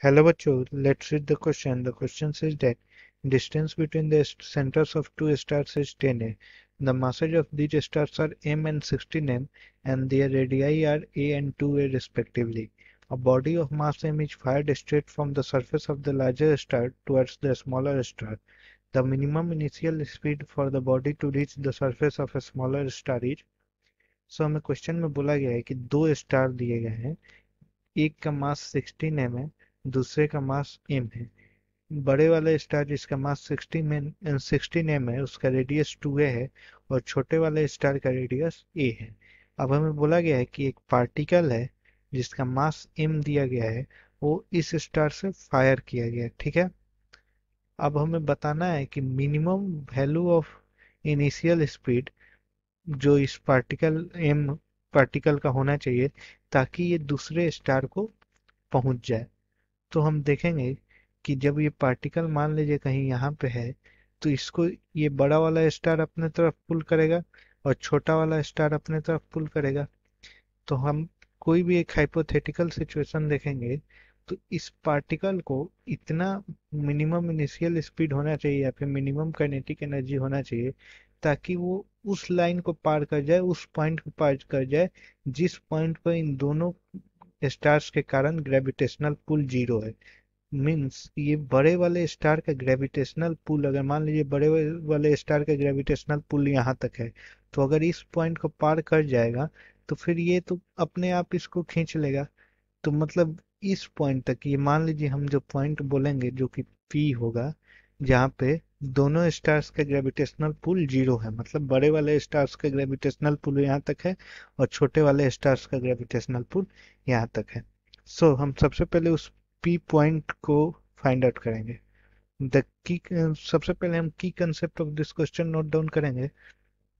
Hello bachcho, let's read the question. The question says that distance between the centers of two stars is 10 a. The masses of these stars are m and 16 m and their radii are a and 2a respectively. A body of mass m is fired straight from the surface of the larger star towards the smaller star. The minimum initial speed for the body to reach the surface of a smaller star is. So हमें question में बोला गया है कि दो star दिए गए हैं, एक का मास 16 m है, दूसरे का मास m है। बड़े वाले स्टार जिसका मास 16 m है उसका रेडियस 2a है और छोटे वाले स्टार का रेडियस a है। अब हमें बोला गया है कि एक पार्टिकल है जिसका मास m दिया गया है, वो इस स्टार से फायर किया गया है, ठीक है। अब हमें बताना है कि minimum value of initial speed जो इस पार्टिकल का होना चाहिए ताकि ये दूसरे स्टार को पहुंच जाए। तो हम देखेंगे कि जब ये पार्टिकल मान लीजिए कहीं यहाँ पे है, तो इसको ये बड़ा वाला स्टार अपने तरफ पुल करेगा और छोटा वाला स्टार अपने तरफ पुल करेगा। तो हम कोई भी एक हाइपोथेटिकल सिचुएशन देखेंगे तो इस पार्टिकल को इतना मिनिमम इनिशियल स्पीड होना चाहिए या फिर मिनिमम काइनेटिक एनर्जी होना चाहिए ताकि वो उस लाइन को पार कर जाए, उस पॉइंट को पार कर जाए जिस पॉइंट पर इन दोनों स्टार्स के कारण ग्रेविटेशनल पुल जीरो है। मीन्स ये बड़े वाले स्टार का ग्रेविटेशनल पुल, अगर मान लीजिए बड़े वाले स्टार का ग्रेविटेशनल पुल यहाँ तक है, तो अगर इस पॉइंट को पार कर जाएगा तो फिर ये तो अपने आप इसको खींच लेगा। तो मतलब इस पॉइंट तक, ये मान लीजिए हम जो पॉइंट बोलेंगे जो कि पी होगा, जहाँ पे दोनों स्टार्स का ग्रेविटेशनल पुल जीरो है, मतलब बड़े वाले स्टार्स का ग्रेविटेशनल पुल यहाँ तक है और छोटे वाले स्टार्स का ग्रेविटेशनल पुल यहाँ तक है। सो हम सबसे पहले उस पी पॉइंट को फाइंड आउट करेंगे। द की सबसे पहले हम की concept of this question note down करेंगे।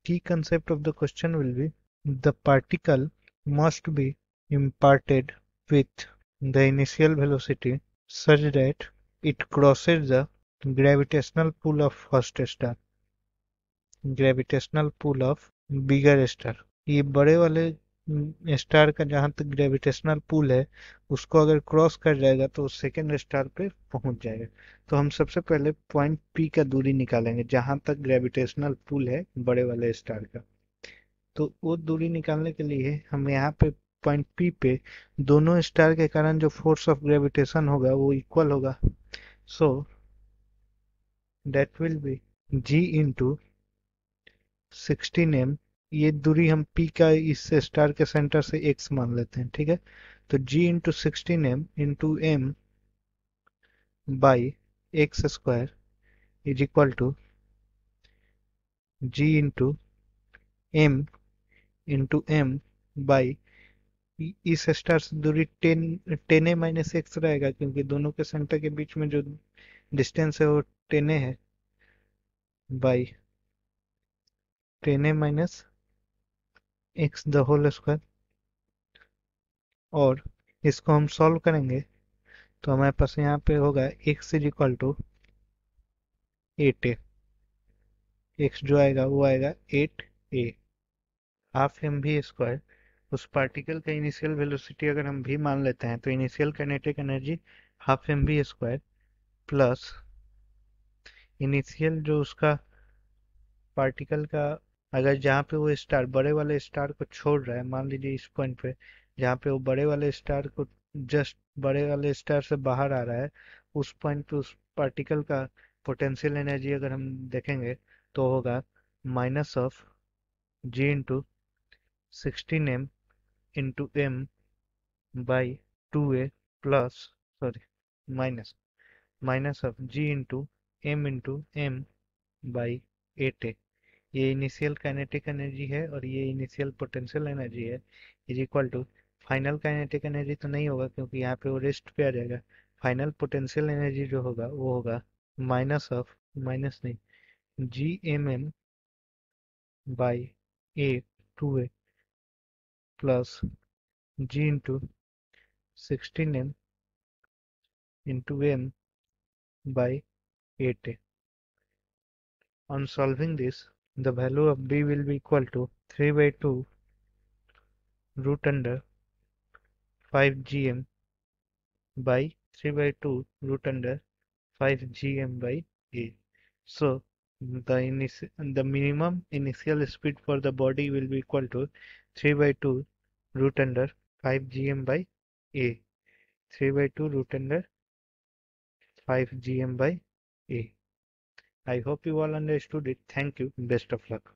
की concept of the question will be the particle must be imparted with the initial velocity such that it crosses the gravitational pull of first star, gravitational pull of bigger star। ये बड़े वाले star का जहां तक gravitational pull है उसको अगर cross कर जाएगा तो सेकेंड स्टार पे पहुंच जाएगा। तो हम सबसे पहले पॉइंट पी का दूरी निकालेंगे जहां तक ग्रेविटेशनल पुल है बड़े वाले स्टार का। तो वो दूरी निकालने के लिए हम यहाँ पे पॉइंट पी पे दोनों स्टार के कारण जो फोर्स ऑफ ग्रेविटेशन होगा वो इक्वल होगा। So that will be G into 16 m। ये दूरी हम पी का इस स्टार के सेंटर से एक्स मान लेते हैं, ठीक है। तो G into 16 m into M by X square is equal to G into M by इस स्टार से दूरी 10a-x रहेगा क्योंकि दोनों के सेंटर के बीच में जो डिस्टेंस है वो 10a है, by 10a-x the whole square. और इसको हम सॉल्व करेंगे तो हमारे पास यहाँ पे होगा x is equal to 8a। x जो आएगा वो आएगा 8a। Half M V square उस पार्टिकल का इनिशियल वेलोसिटी अगर हम भी मान लेते हैं तो initial kinetic energy half M V square plus initial जो उसका पार्टिकल का, अगर जहाँ पे वो स्टार बड़े वाले स्टार को छोड़ रहा है, मान लीजिए इस पॉइंट पे जहाँ पे वो बड़े वाले स्टार को जस्ट बड़े वाले स्टार से बाहर आ रहा है, उस पॉइंट पे उस पार्टिकल का पोटेंशियल एनर्जी अगर हम देखेंगे तो होगा minus of G into 16 m into M by 2a plus, sorry, minus minus of G into M by 8a। ये इनिशियल काइनेटिक एनर्जी है और ये इनिशियल पोटेंशियल एनर्जी है, is equal to final kinetic energy तो नहीं होगा क्योंकि यहाँ पे वो रेस्ट पे आ जाएगा। फाइनल पोटेंशियल एनर्जी जो होगा वो होगा माइनस ऑफ, माइनस नहीं, G M M by A 2a plus G into 16 m into M by 8a। On solving this, the value of b will be equal to 3 by 2 root under 5 gm by 3 by 2 root under 5 gm by a. So the minimum initial speed for the body will be equal to 3 by 2 root under 5 gm by a. 3 by 2 root under 5 gm by a. I hope you all understood it. Thank you. Best of luck.